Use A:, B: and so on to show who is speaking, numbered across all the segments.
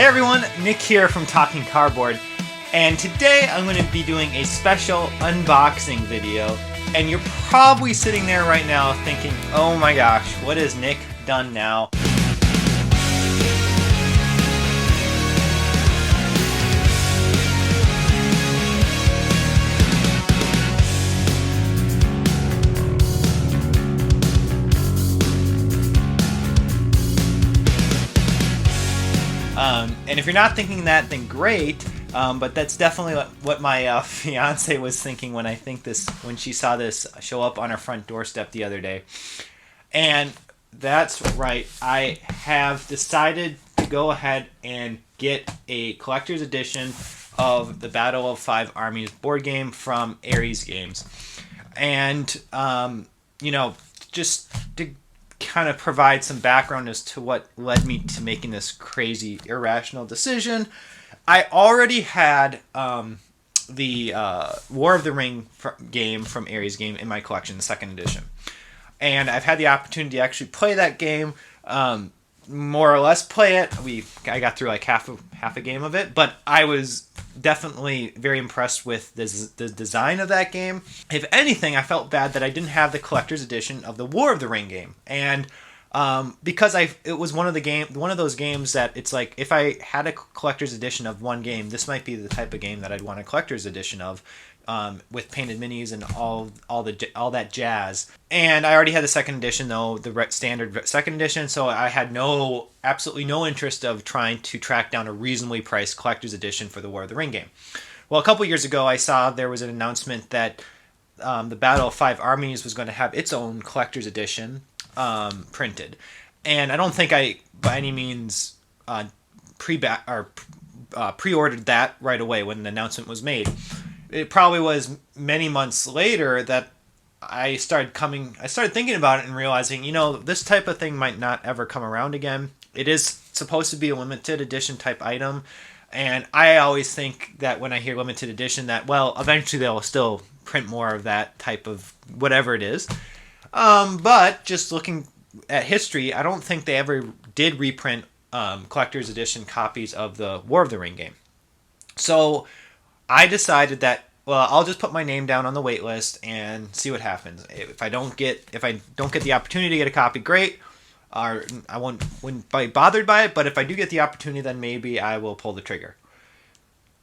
A: Hey everyone, Nick here from Talking Cardboard, and today I'm going to be doing a special unboxing video, and you're probably sitting there right now thinking, oh my gosh, what has Nick done now? And if you're not thinking that, then great. But that's definitely what my fiance was thinking when she saw this show up on her front doorstep the other day. And that's right. I have decided to go ahead and get a collector's edition of the Battle of Five Armies board game from Armies Games. And, just to kind of provide some background as to what led me to making this crazy, irrational decision. I already had the War of the Ring game from Armies Game in my collection, the second edition. And I've had the opportunity to actually play that game, more or less play it. I got through like half a game of it, but I was definitely very impressed with the design of that game. If anything, I felt bad that I didn't have the collector's edition of the War of the Ring game, and because it was one of those games that it's like, if I had a collector's edition of one game, this might be the type of game that I'd want a collector's edition of, with painted minis and all that jazz. And I already had the second edition, though, the standard second edition, so I had absolutely no interest of trying to track down a reasonably priced collector's edition for the War of the Ring game. Well, a couple years ago, I saw there was an announcement that the Battle of Five Armies was going to have its own collector's edition printed, and I don't think I by any means pre-ordered that right away when the announcement was made. It probably was many months later that I started thinking about it and realizing, this type of thing might not ever come around again. It is supposed to be a limited edition type item, and I always think that when I hear limited edition that, well, eventually they'll still print more of that type of whatever it is. But just looking at history, I don't think they ever did reprint collector's edition copies of the War of the Ring game. So I decided that, well, I'll just put my name down on the wait list and see what happens. If I don't get the opportunity to get a copy, great. Or I wouldn't be bothered by it. But if I do get the opportunity, then maybe I will pull the trigger.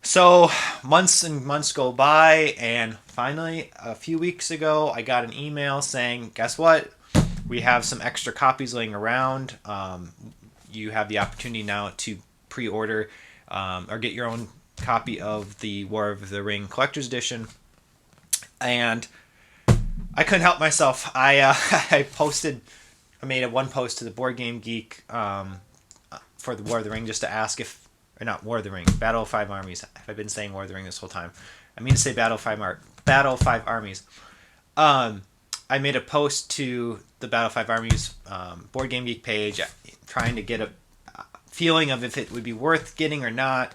A: So months and months go by, and finally, a few weeks ago, I got an email saying, guess what? We have some extra copies laying around. You have the opportunity now to pre-order or get your own copy of the War of the Ring Collector's Edition. And I couldn't help myself. I made one post to the Board Game Geek for the War of the Ring, just to ask or not War of the Ring, Battle of Five Armies. I've been saying War of the Ring this whole time. I mean to say Battle of Five Armies. I made a post to the Battle of Five Armies Board Game Geek page, trying to get a feeling of if it would be worth getting or not.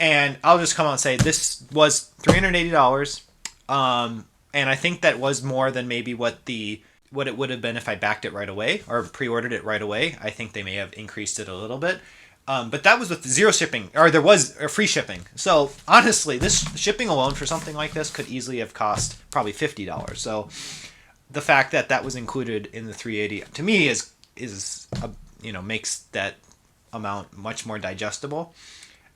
A: And I'll just come out and say this was $380. And I think that was more than maybe what it would have been if I backed it right away or pre-ordered it right away. I think they may have increased it a little bit. But that was with zero shipping, or there was free shipping. So honestly, this shipping alone for something like this could easily have cost probably $50. So the fact that that was included in the $380 to me makes that amount much more digestible.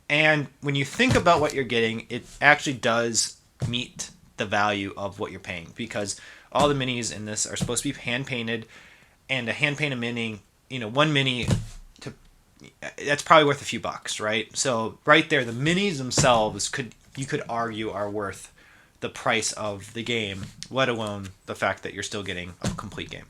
A: And when you think about what you're getting, it actually does meet the value of what you're paying, because all the minis in this are supposed to be hand painted, and a hand painted mini, one mini, that's probably worth a few bucks, right? So right there, the minis themselves you could argue are worth the price of the game, let alone the fact that you're still getting a complete game.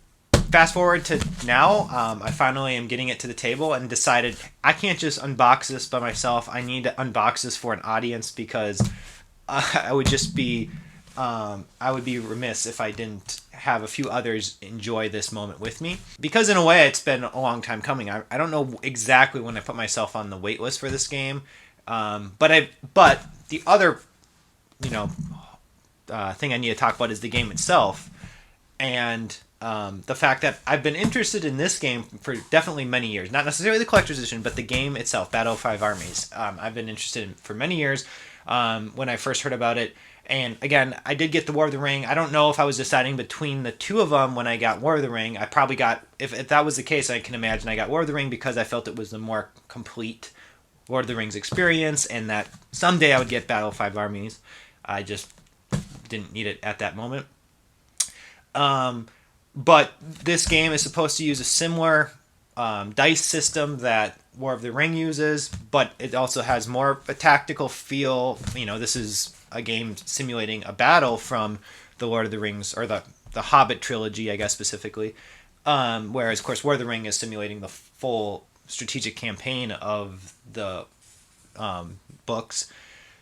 A: Fast forward to now, I finally am getting it to the table and decided I can't just unbox this by myself. I need to unbox this for an audience, because I would be remiss if I didn't have a few others enjoy this moment with me. Because in a way, it's been a long time coming. I don't know exactly when I put myself on the wait list for this game, but the other thing I need to talk about is the game itself. And the fact that I've been interested in this game for definitely many years. Not necessarily the collector's edition, but the game itself, Battle of Five Armies. I've been interested in for many years when I first heard about it. And again, I did get the War of the Ring. I don't know if I was deciding between the two of them when I got War of the Ring. I probably got, if that was the case, I can imagine I got War of the Ring because I felt it was the more complete Lord of the Rings experience, and that someday I would get Battle of Five Armies. I just didn't need it at that moment. But this game is supposed to use a similar dice system that War of the Ring uses, but it also has more of a tactical feel. You know, this is a game simulating a battle from the Lord of the Rings, or the Hobbit trilogy, I guess, specifically. Whereas, of course, War of the Ring is simulating the full strategic campaign of the books.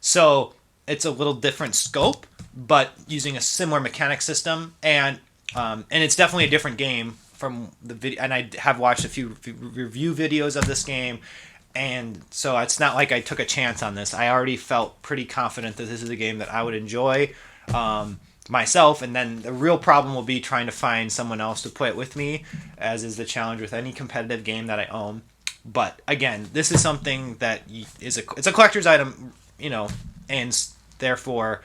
A: So it's a little different scope, but using a similar mechanic system. And it's definitely a different game from the video. And I have watched a few review videos of this game. And so it's not like I took a chance on this. I already felt pretty confident that this is a game that I would enjoy myself. And then the real problem will be trying to find someone else to play it with me, as is the challenge with any competitive game that I own. But again, this is something that it's a collector's item, you know, and therefore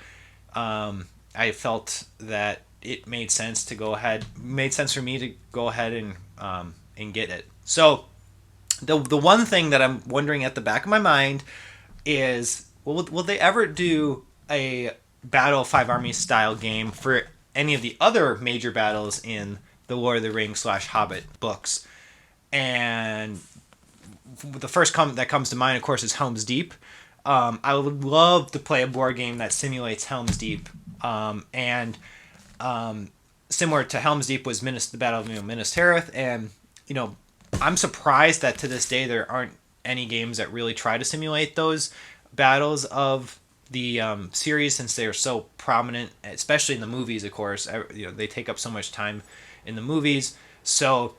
A: I felt that it made sense for me to go ahead and get it. So the one thing that I'm wondering at the back of my mind is, will they ever do a Battle of Five Armies style game for any of the other major battles in the Lord of the Rings / Hobbit books? And the first that comes to mind, of course, is Helm's Deep. I would love to play a board game that simulates Helm's Deep. Similar to Helm's Deep was the Battle of Minas Tirith. And, you know, I'm surprised that to this day there aren't any games that really try to simulate those battles of the series, since they are so prominent, especially in the movies, of course. You know, they take up so much time in the movies. So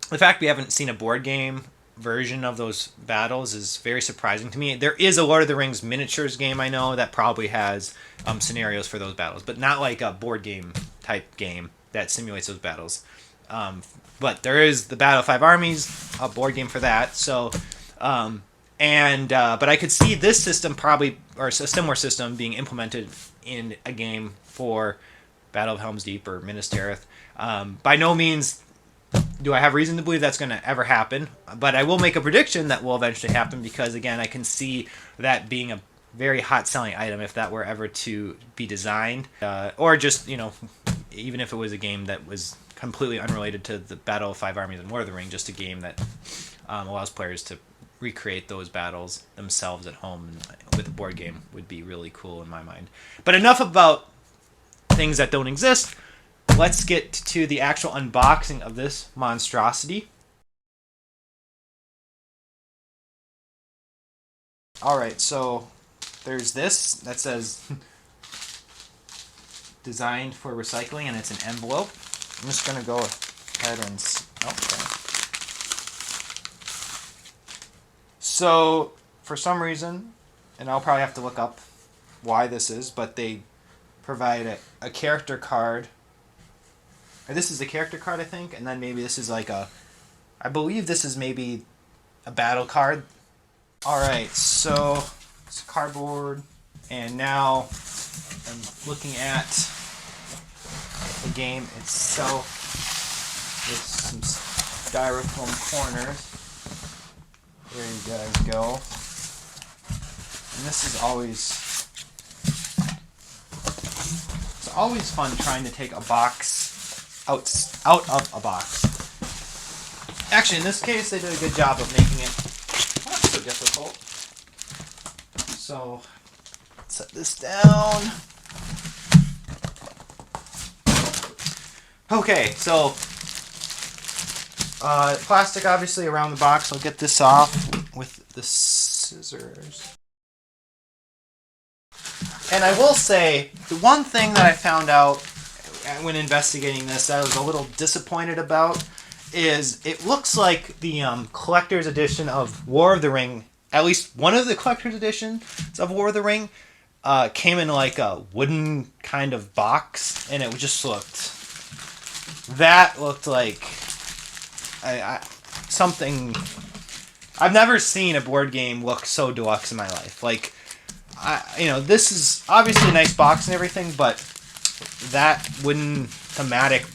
A: the fact we haven't seen a board game version of those battles is very surprising to me. There is a Lord of the Rings miniatures game, I know, that probably has scenarios for those battles, but not like a board game type game that simulates those battles. But there is the Battle of Five Armies, a board game for that. So, but I could see this system probably, or a similar system, being implemented in a game for Battle of Helm's Deep or Minas Tirith. By no means do I have reason to believe that's going to ever happen, but I will make a prediction that will eventually happen, because again, I can see that being a very hot selling item if that were ever to be designed, or just, you know, even if it was a game that was completely unrelated to the Battle of Five Armies and War of the Ring, just a game that allows players to recreate those battles themselves at home with a board game would be really cool in my mind. But enough about things that don't exist. Let's get to the actual unboxing of this monstrosity. Alright, so there's this that says designed for recycling, and it's an envelope. I'm just going to go ahead and... Okay. So, for some reason, and I'll probably have to look up why this is, but they provide a character card. Or this is a character card, I think, and then maybe this is like I believe this is maybe a battle card. Alright, so it's cardboard, and now I'm looking at the game itself with some styrofoam corners. There you guys go. And this is always fun trying to take a box out of a box. Actually, in this case, they did a good job of making it not so difficult. So, set this down. Okay, so plastic obviously around the box. I'll get this off with the scissors. And I will say, the one thing that I found out when investigating this that I was a little disappointed about is it looks like the collector's edition of War of the Ring, at least one of the collector's editions of War of the Ring, came in like a wooden kind of box, and it just looked that looked like something. I've never seen a board game look so deluxe in my life. Like, this is obviously a nice box and everything, but that wooden thematic,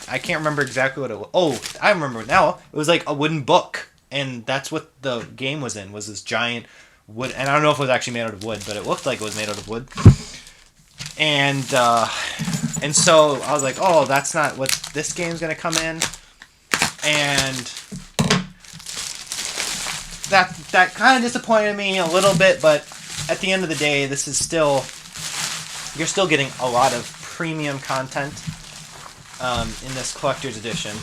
A: I can't remember exactly what it was. Oh, I remember now. It was like a wooden book, and that's what the game was in, was this giant wood. And I don't know if it was actually made out of wood, but it looked like it was made out of wood. And so I was like, oh, that's not what this game's going to come in. And that kind of disappointed me a little bit, but at the end of the day, this is still, you're still getting a lot of premium content in this collector's edition.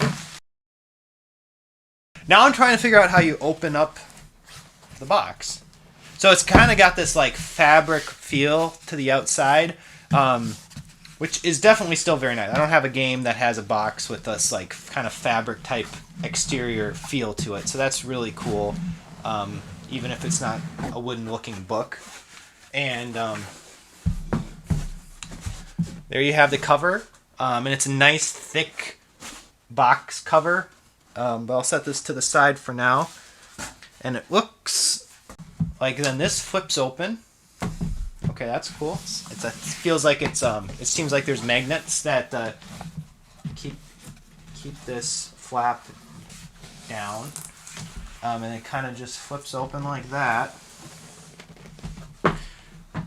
A: Now I'm trying to figure out how you open up the box. So it's kind of got this like fabric feel to the outside, which is definitely still very nice. I don't have a game that has a box with this like kind of fabric type exterior feel to it, so that's really cool. Even if it's not a wooden looking book. And there you have the cover. And it's a nice thick box cover. But I'll set this to the side for now. And it looks like then this flips open. Okay, that's cool. It feels like it seems like there's magnets that keep this flap down. And it kind of just flips open like that.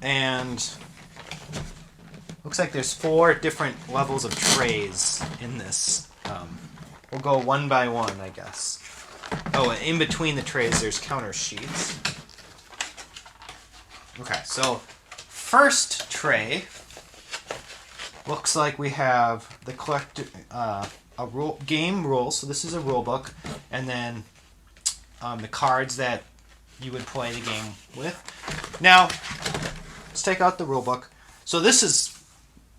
A: And looks like there's 4 different levels of trays in this. We'll go one by one, I guess. Oh, and in between the trays, there's counter sheets. Okay, so first tray looks like we have the collector game rules. So this is a rule book, and then the cards that you would play the game with. Now, let's take out the rule book. So this is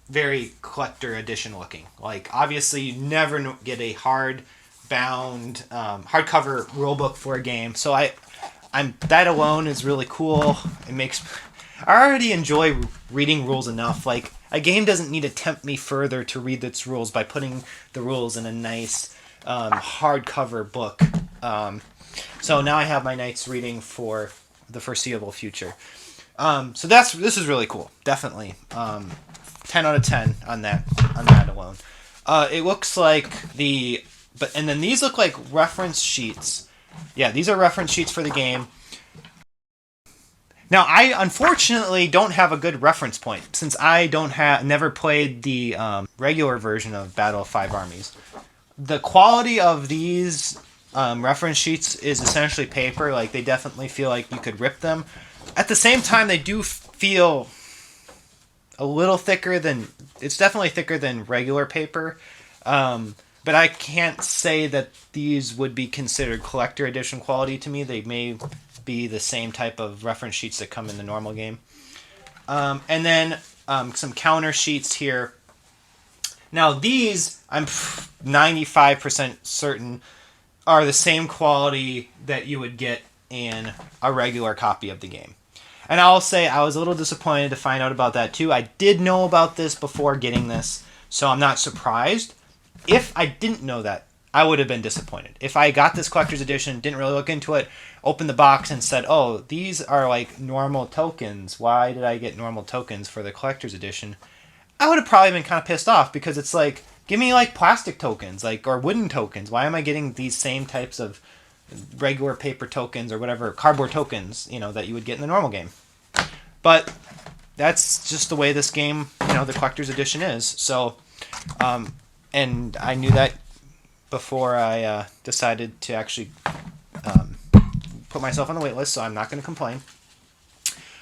A: very collector edition looking. Like, obviously, you never get a hardbound, hardcover rule book for a game. So that alone is really cool. I already enjoy reading rules enough. Like, a game doesn't need to tempt me further to read its rules by putting the rules in a nice hardcover book. So now I have my night's reading for the foreseeable future. So this is really cool. Definitely. 10 out of 10 on that alone. It looks like and then these look like reference sheets. Yeah, these are reference sheets for the game. Now, I unfortunately don't have a good reference point since I never played the regular version of Battle of 5 Armies. The quality of these reference sheets is essentially paper. Like, they definitely feel like you could rip them. At the same time, they do feel a little thicker it's definitely thicker than regular paper. But I can't say that these would be considered collector edition quality to me. They may be the same type of reference sheets that come in the normal game. And then some counter sheets here. Now these, I'm 95% certain, are the same quality that you would get in a regular copy of the game. And I'll say I was a little disappointed to find out about that too. I did know about this before getting this, so I'm not surprised. If I didn't know that, I would have been disappointed. If I got this collector's edition, didn't really look into it, opened the box and said, oh, these are like normal tokens. Why did I get normal tokens for the collector's edition? I would have probably been kind of pissed off because it's like, give me like plastic tokens, like, or wooden tokens. Why am I getting these same types of regular paper tokens or whatever, cardboard tokens, that you would get in the normal game? But that's just the way this game, the collector's edition is. So, and I knew that before I decided to actually put myself on the wait list, so I'm not going to complain.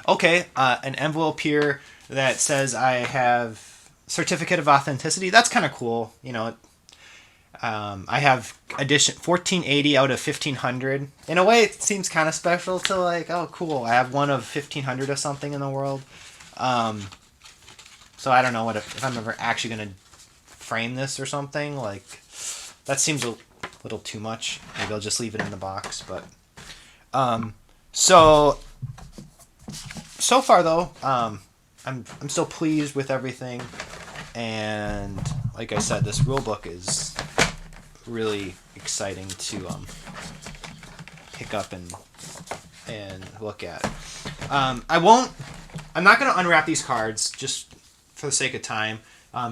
A: Okay, an envelope here that says I have certificate of authenticity. That's kind of cool. I have edition 1480 out of 1500. In a way, it seems kind of special to like, oh, cool. I have one of 1500 of something in the world. So I don't know if I'm ever actually going to frame this or something. Like, that seems a little too much. Maybe I'll just leave it in the box. But so far though, I'm still pleased with everything. And like I said, this rule book is really exciting to pick up and look at. I'm not going to unwrap these cards just for the sake of time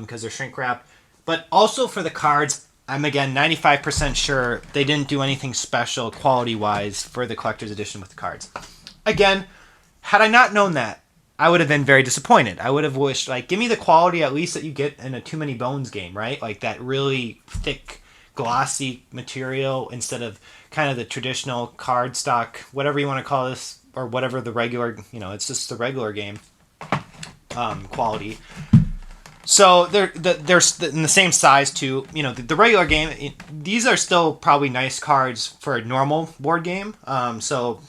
A: because they're shrink wrapped. But also for the cards, I'm again 95% sure they didn't do anything special quality-wise for the collector's edition with the cards. Again, had I not known that, I would have been very disappointed. I would have wished, like, give me the quality at least that you get in a Too Many Bones game, right? Like that really thick, glossy material instead of kind of the traditional cardstock, whatever you want to call this, or whatever the regular, it's just the regular game quality. So they're in the same size too. The regular game, these are still probably nice cards for a normal board game. So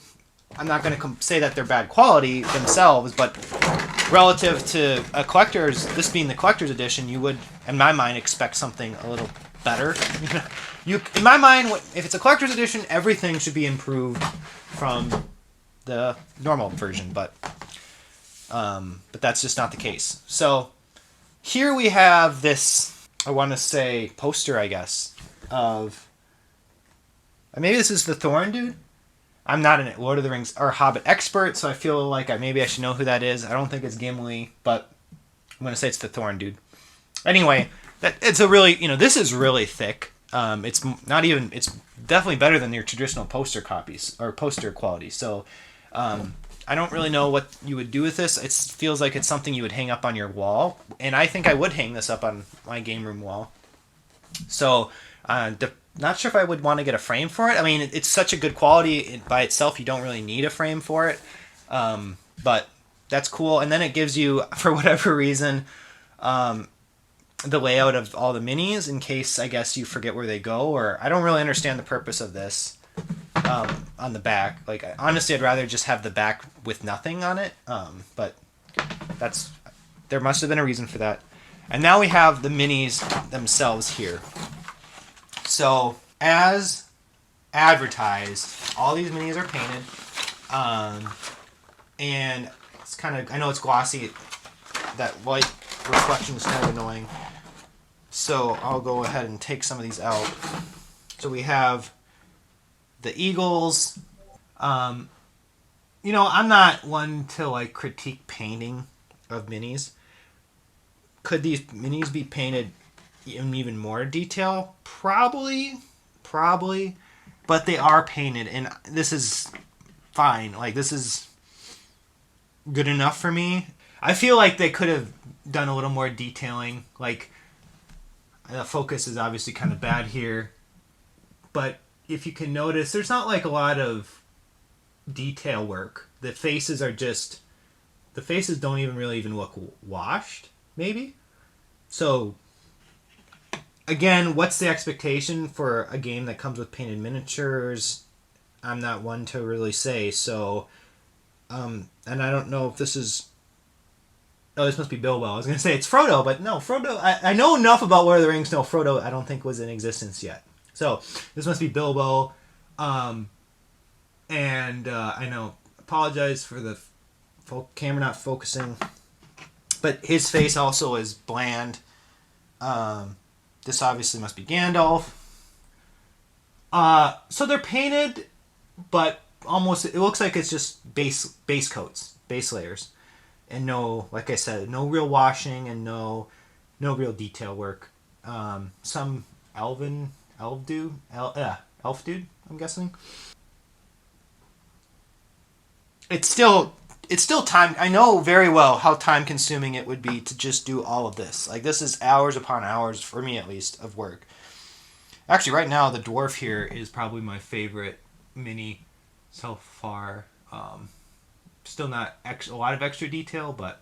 A: I'm not going to say that they're bad quality themselves, but relative to a collector's, this being the collector's edition, you would, in my mind, expect something a little better. In my mind, if it's a collector's edition, everything should be improved from the normal version, but that's just not the case. So here we have this, I want to say, poster, I guess, of, maybe this is the Thorn dude. I'm not a Lord of the Rings or Hobbit expert, so I feel like maybe I should know who that is. I don't think it's Gimli, but I'm going to say it's the Thorn dude. Anyway, it's a really, this is really thick. It's definitely better than your traditional poster copies or poster quality. So I don't really know what you would do with this. It feels like it's something you would hang up on your wall, and I think I would hang this up on my game room wall. So not sure if I would want to get a frame for it. I mean, it's such a good quality by itself, you don't really need a frame for it. But that's cool. And then it gives you, for whatever reason, the layout of all the minis in case, I guess, you forget where they go. Or I don't really understand the purpose of this on the back. Like, honestly, I'd rather just have the back with nothing on it. But there must have been a reason for that. And now we have the minis themselves here. So, as advertised, all these minis are painted, and it's kind of, I know it's glossy, that white reflection is kind of annoying, so I'll go ahead and take some of these out. So we have the Eagles. I'm not one to critique painting of minis. Could these minis be painted in even more detail? Probably, but they are painted, and this is fine. This is good enough for me. I feel like they could have done a little more detailing. The focus is obviously kind of bad here, but if you can notice, there's not a lot of detail work. The faces don't even really look washed, maybe. So again, what's the expectation for a game that comes with painted miniatures? I'm not one to really say. So, and I don't know if this is... Oh, this must be Bilbo. I was going to say it's Frodo, but no, Frodo... I know enough about Lord of the Rings to know Frodo I don't think was in existence yet. So, this must be Bilbo. And I know, apologize for the camera not focusing. But his face also is bland. This obviously must be Gandalf. So they're painted, but almost it looks like it's just base coats, base layers, and no, like I said, no real washing and no real detail work. Some elf dude, I'm guessing. It's still time. I know very well how time consuming it would be to just do all of this. This is hours upon hours, for me at least, of work. Actually, right now, the dwarf here is probably my favorite mini so far. Still not a lot of extra detail, but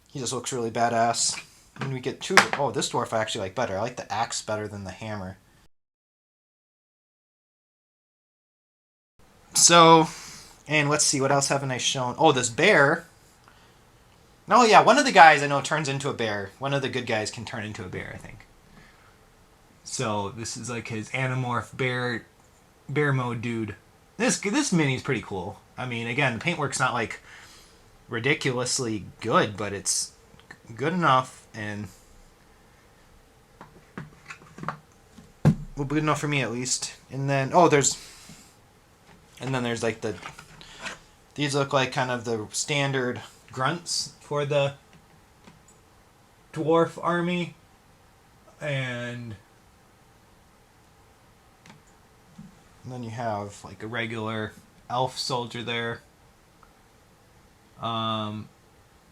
A: he just looks really badass. When we get to... Oh, this dwarf I actually like better. I like the axe better than the hammer. So... And let's see, what else haven't I shown? Oh, this bear. Oh, yeah, one of the guys I know turns into a bear. One of the good guys can turn into a bear, I think. So, this is his Animorph bear mode dude. This mini's pretty cool. I mean, again, the paintwork's not, ridiculously good, but it's good enough, and Well, good enough for me at least. And then there's like these look like kind of the standard grunts for the dwarf army, and then you have like a regular elf soldier there. There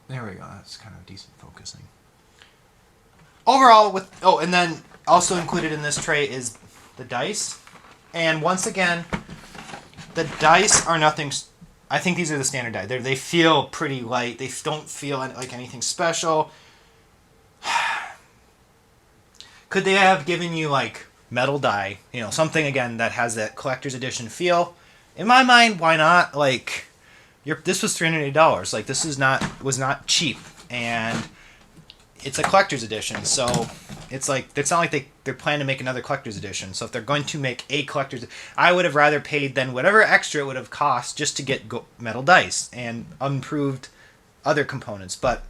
A: we go. That's kind of decent focusing. Overall, and then also included in this tray is the dice. And once again, the dice are nothing. I think these are the standard dice. They feel pretty light. They don't feel like anything special. Could they have given you like metal die? You know, something again that has that collector's edition feel. In my mind, why not? Like, this was $380. Like, this was not cheap, and it's a collector's edition. So it's not like they're planning to make another collector's edition. So if they're going to make a collector's, I would have rather paid than whatever extra it would have cost just to get metal dice and improved other components. But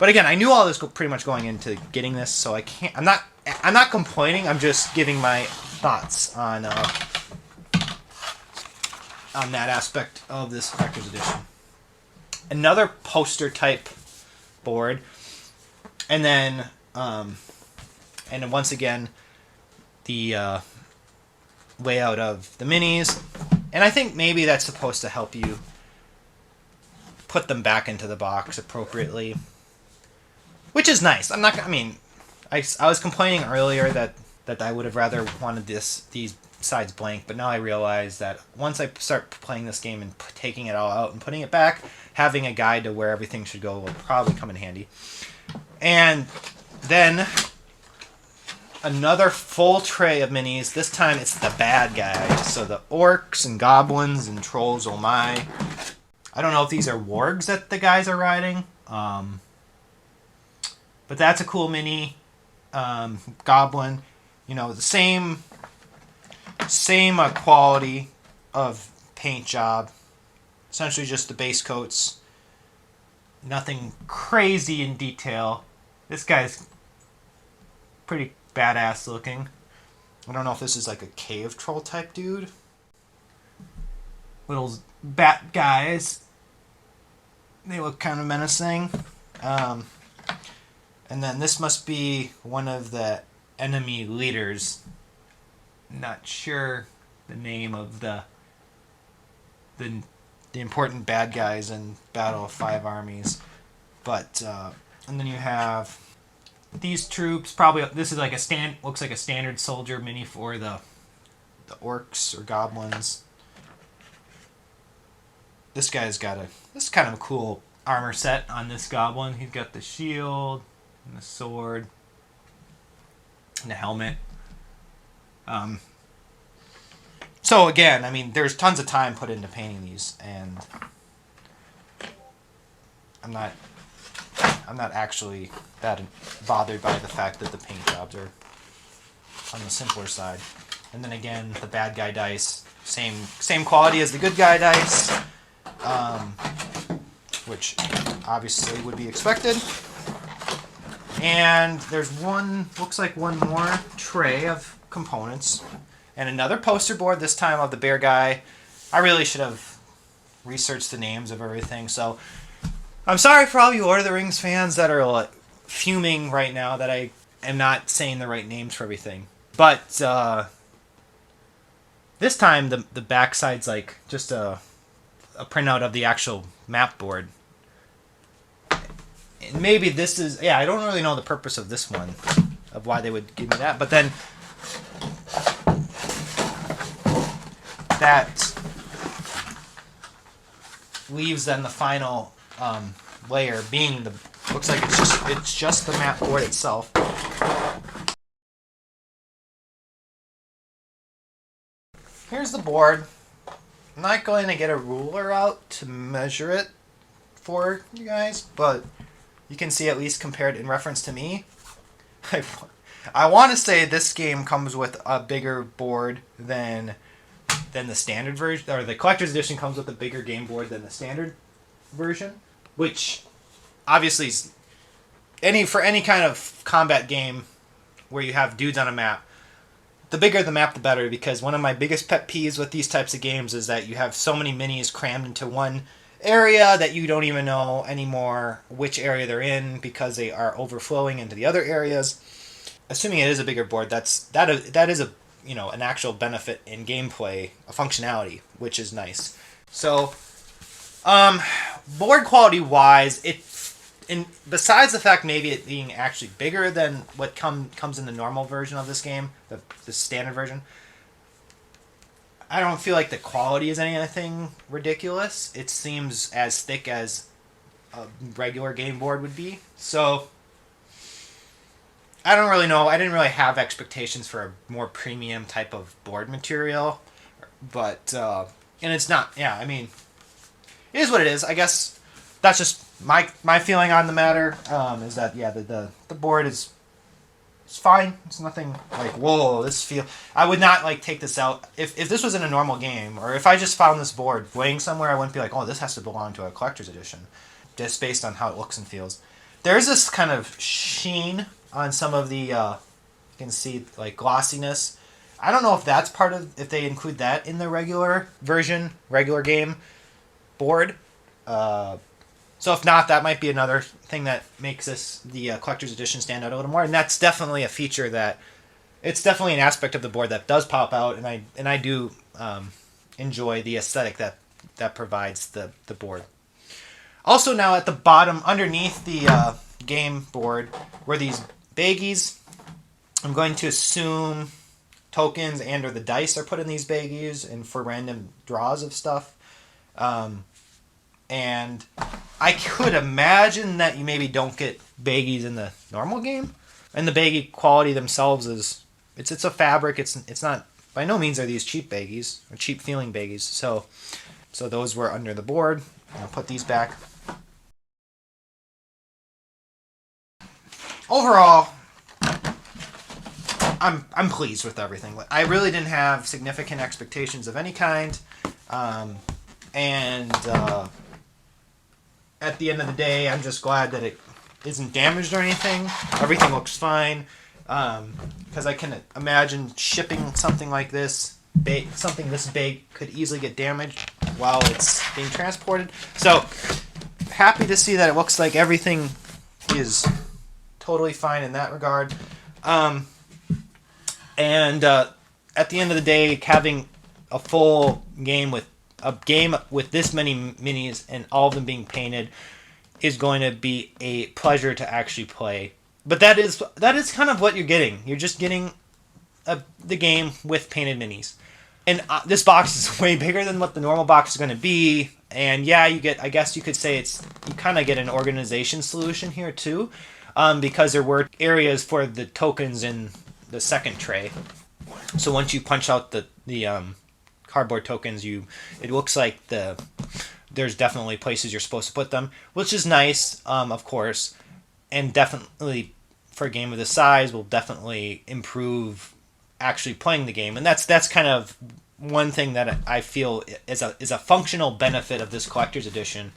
A: again, I knew all this pretty much going into getting this, so I can't. I'm not complaining. I'm just giving my thoughts on that aspect of this collector's edition. Another poster type board, and then once again the layout of the minis, and I think maybe that's supposed to help you put them back into the box appropriately, which is nice. I was complaining earlier that I would have rather wanted these sides blank, but now I realize that once I start playing this game and taking it all out and putting it back, having a guide to where everything should go will probably come in handy. And then another full tray of minis. This time it's the bad guys, so the orcs and goblins and trolls. Oh my! I don't know if these are wargs that the guys are riding, but that's a cool mini. Goblin, you know, the same quality of paint job. Essentially just the base coats. Nothing crazy in detail. This guy's pretty badass looking. I don't know if this is like a cave troll type dude. Little bat guys. They look kind of menacing. And then this must be one of the enemy leaders. Not sure the name of the important bad guys in Battle of Five Armies. But and then you have these troops. Probably this is like looks like a standard soldier mini for the orcs or goblins. This guy's got this is kind of a cool armor set on this goblin. He's got the shield and the sword and the helmet. So again, I mean, there's tons of time put into painting these, and I'm not actually that bothered by the fact that the paint jobs are on the simpler side. And then again, the bad guy dice, same quality as the good guy dice, which obviously would be expected. And there's looks like one more tray of components. And another poster board, this time of the bear guy. I really should have researched the names of everything. So I'm sorry for all you Lord of the Rings fans that are like fuming right now that I am not saying the right names for everything. But this time the backside's like just a printout of the actual map board. And maybe this is, I don't really know the purpose of this one, of why they would give me that. But then that leaves then the final layer being looks like it's just the map board itself. Here's the board. I'm not going to get a ruler out to measure it for you guys, but you can see at least compared in reference to me. I want to say this game comes with a bigger board than the standard version, or the collector's edition comes with a bigger game board than the standard version, which obviously is for any kind of combat game where you have dudes on a map, the bigger the map, the better, because one of my biggest pet peeves with these types of games is that you have so many minis crammed into one area that you don't even know anymore which area they're in because they are overflowing into the other areas. Assuming it is a bigger board, that is a an actual benefit in gameplay, a functionality, which is nice. So, board quality wise, and besides the fact maybe it being actually bigger than what comes in the normal version of this game, the standard version, I don't feel like the quality is anything ridiculous. It seems as thick as a regular game board would be. So I don't really know. I didn't really have expectations for a more premium type of board material, but and it's not. Yeah, I mean, it is what it is. I guess that's just my feeling on the matter. Is that yeah, the board is it's fine. It's nothing like whoa. This feel. I would not like take this out if this was in a normal game, or if I just found this board laying somewhere. I wouldn't be like, oh, this has to belong to a collector's edition, just based on how it looks and feels. There's this kind of sheen on some of the you can see like glossiness. I don't know if that's part of if they include that in the regular version, regular game board. So if not, that might be another thing that makes this the collector's edition stand out a little more. And that's definitely a feature that it's definitely an aspect of the board that does pop out, and I do enjoy the aesthetic that provides the board. Also, now at the bottom, underneath the game board, were these baggies. I'm going to assume tokens and or the dice are put in these baggies and for random draws of stuff. And I could imagine that you maybe don't get baggies in the normal game. And the baggie quality themselves is it's a fabric. It's not by no means are these cheap baggies or cheap feeling baggies. So those were under the board. I'll put these back. Overall, I'm pleased with everything. I really didn't have significant expectations of any kind, and at the end of the day, I'm just glad that it isn't damaged or anything. Everything looks fine, because I can imagine shipping something like this, something this big could easily get damaged while it's being transported. So happy to see that it looks like everything is totally fine in that regard. And at the end of the day, having a full game with this many minis and all of them being painted is going to be a pleasure to actually play. But that is kind of what you're getting. You're just getting the game with painted minis. And this box is way bigger than what the normal box is going to be. And yeah, I guess you could say you kind of get an organization solution here too. Because there were areas for the tokens in the second tray. So once you punch out the cardboard tokens, it looks like there's definitely places you're supposed to put them, which is nice, of course, and definitely for a game of this size will definitely improve actually playing the game. And that's kind of one thing that I feel is a functional benefit of this collector's edition,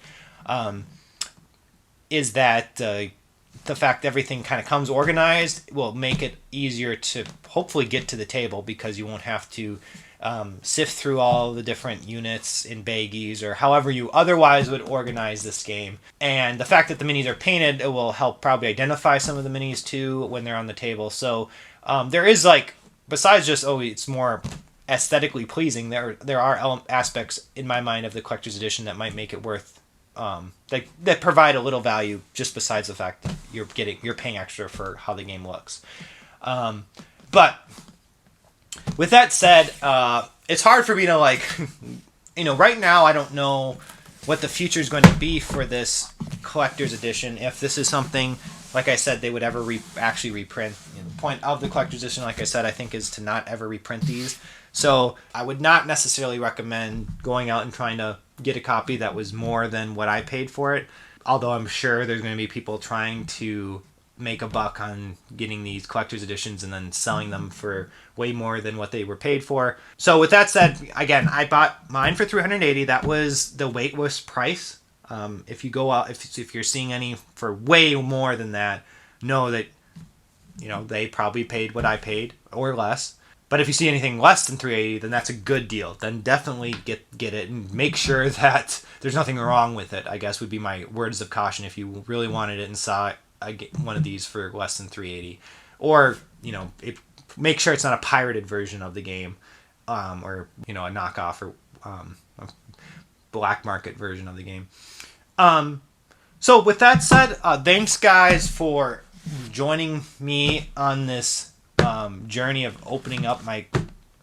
A: is that the fact everything kind of comes organized will make it easier to hopefully get to the table, because you won't have to sift through all the different units in baggies or however you otherwise would organize this game. And the fact that the minis are painted, it will help probably identify some of the minis too when they're on the table. So there is besides just it's more aesthetically pleasing, there are aspects in my mind of the collector's edition that might make it worth that provide a little value, just besides the fact that you're paying extra for how the game looks. But with that said, it's hard for me to right now I don't know what the future is going to be for this collector's edition. If this is something, like I said, they would ever actually reprint. The point of the collector's edition, like I said, I think is to not ever reprint these. So I would not necessarily recommend going out and trying to get a copy that was more than what I paid for it. Although I'm sure there's going to be people trying to make a buck on getting these collector's editions and then selling them for way more than what they were paid for. So with that said, again, I bought mine for $380. That was the waitlist price. If you go out, if you're seeing any for way more than that, know that they probably paid what I paid or less. But if you see anything less than 380, then that's a good deal. Then definitely get it and make sure that there's nothing wrong with it, I guess would be my words of caution if you really wanted it and saw one of these for less than 380. Or, make sure it's not a pirated version of the game, or, a knockoff or a black market version of the game. So with that said, thanks guys for joining me on this journey of opening up my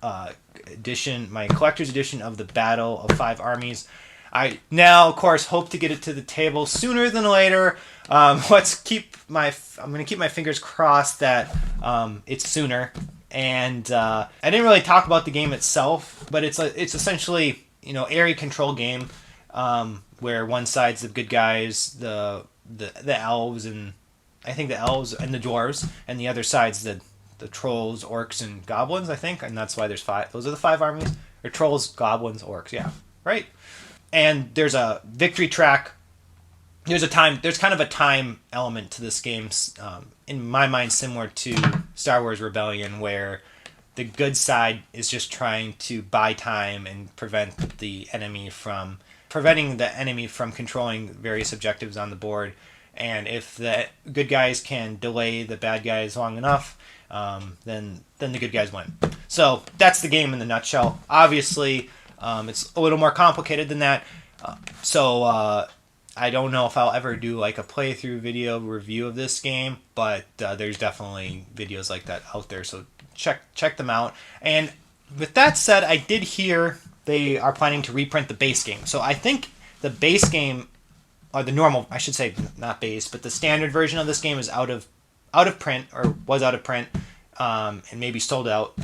A: my collector's edition of the Battle of 5 Armies. I now, of course, hope to get it to the table sooner than later. I'm going to keep my fingers crossed that it's sooner. And I didn't really talk about the game itself, but it's essentially area control game, where one side's the good guys, the elves, and I think the elves and the dwarves, and the other side's the trolls, orcs, and goblins, I think, and that's why there's 5. Those are the 5 armies, or trolls, goblins, orcs, yeah, right. And there's a victory track. There's kind of a time element to this game, in my mind, similar to Star Wars Rebellion, where the good side is just trying to buy time and preventing the enemy from controlling various objectives on the board. And if the good guys can delay the bad guys long enough, then the good guys win. So that's the game in the nutshell. Obviously, it's a little more complicated than that. So I don't know if I'll ever do like a playthrough video review of this game, but there's definitely videos like that out there. So check them out. And with that said, I did hear they are planning to reprint the base game. So I think the base game, or the normal, I should say, not base, but the standard version of this game is out of print, or was out of print, and maybe sold out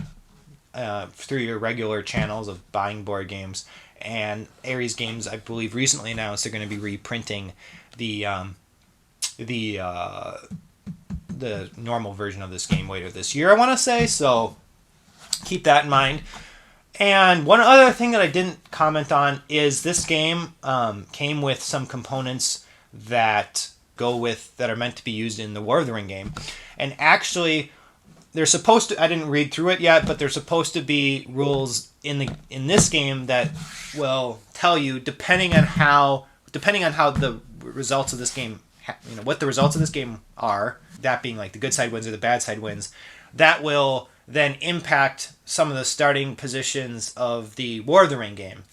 A: through your regular channels of buying board games. And Armies Games, I believe, recently announced they're going to be reprinting the normal version of this game later this year, I want to say. So keep that in mind. And one other thing that I didn't comment on is this game came with some components that are meant to be used in the War of the Ring game. And actually, they're supposed to, I didn't read through it yet, but there's supposed to be rules in this game that will tell you, depending on how the results of this game, what the results of this game are, that being like the good side wins or the bad side wins, that will then impact some of the starting positions of the War of the Ring game.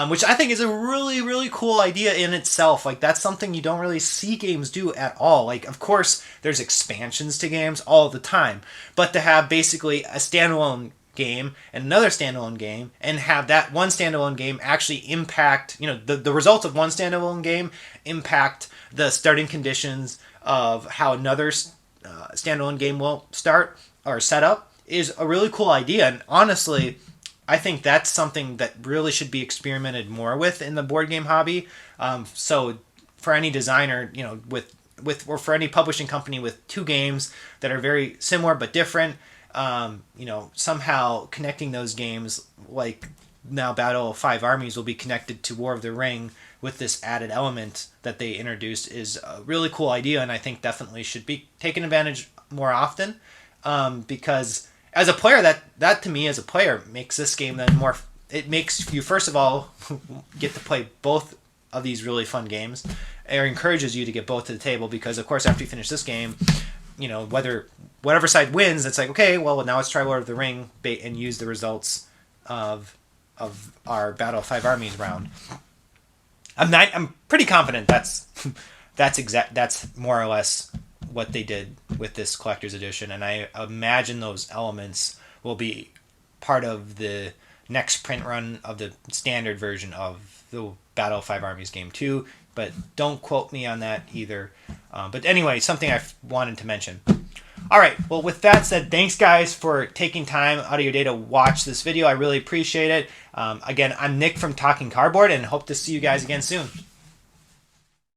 A: Which I think is a really, really cool idea in itself. Like, that's something you don't really see games do at all. Like, of course, there's expansions to games all the time. But to have basically a standalone game and another standalone game, and have that one standalone game actually impact, the results of one standalone game impact the starting conditions of how another standalone game will start or set up, is a really cool idea. And honestly, I think that's something that really should be experimented more with in the board game hobby. So for any designer, or for any publishing company with 2 games that are very similar but different, somehow connecting those games, like now Battle of 5 Armies will be connected to War of the Ring with this added element that they introduced, is a really cool idea, and I think definitely should be taken advantage more often, because as a player, that to me as a player makes this game then more. It makes you, first of all, get to play both of these really fun games, or encourages you to get both to the table, because of course after you finish this game, whatever side wins, it's like, okay, well now let's try Lord of the Ring and use the results of our Battle of 5 Armies round. I'm pretty confident that's more or less what they did with this collector's edition, and I imagine those elements will be part of the next print run of the standard version of the Battle of 5 Armies game 2, but don't quote me on that either. But anyway, something I wanted to mention. Alright, well with that said, thanks guys for taking time out of your day to watch this video. I really appreciate it. Again, I'm Nick from Talking Cardboard, and hope to see you guys again soon.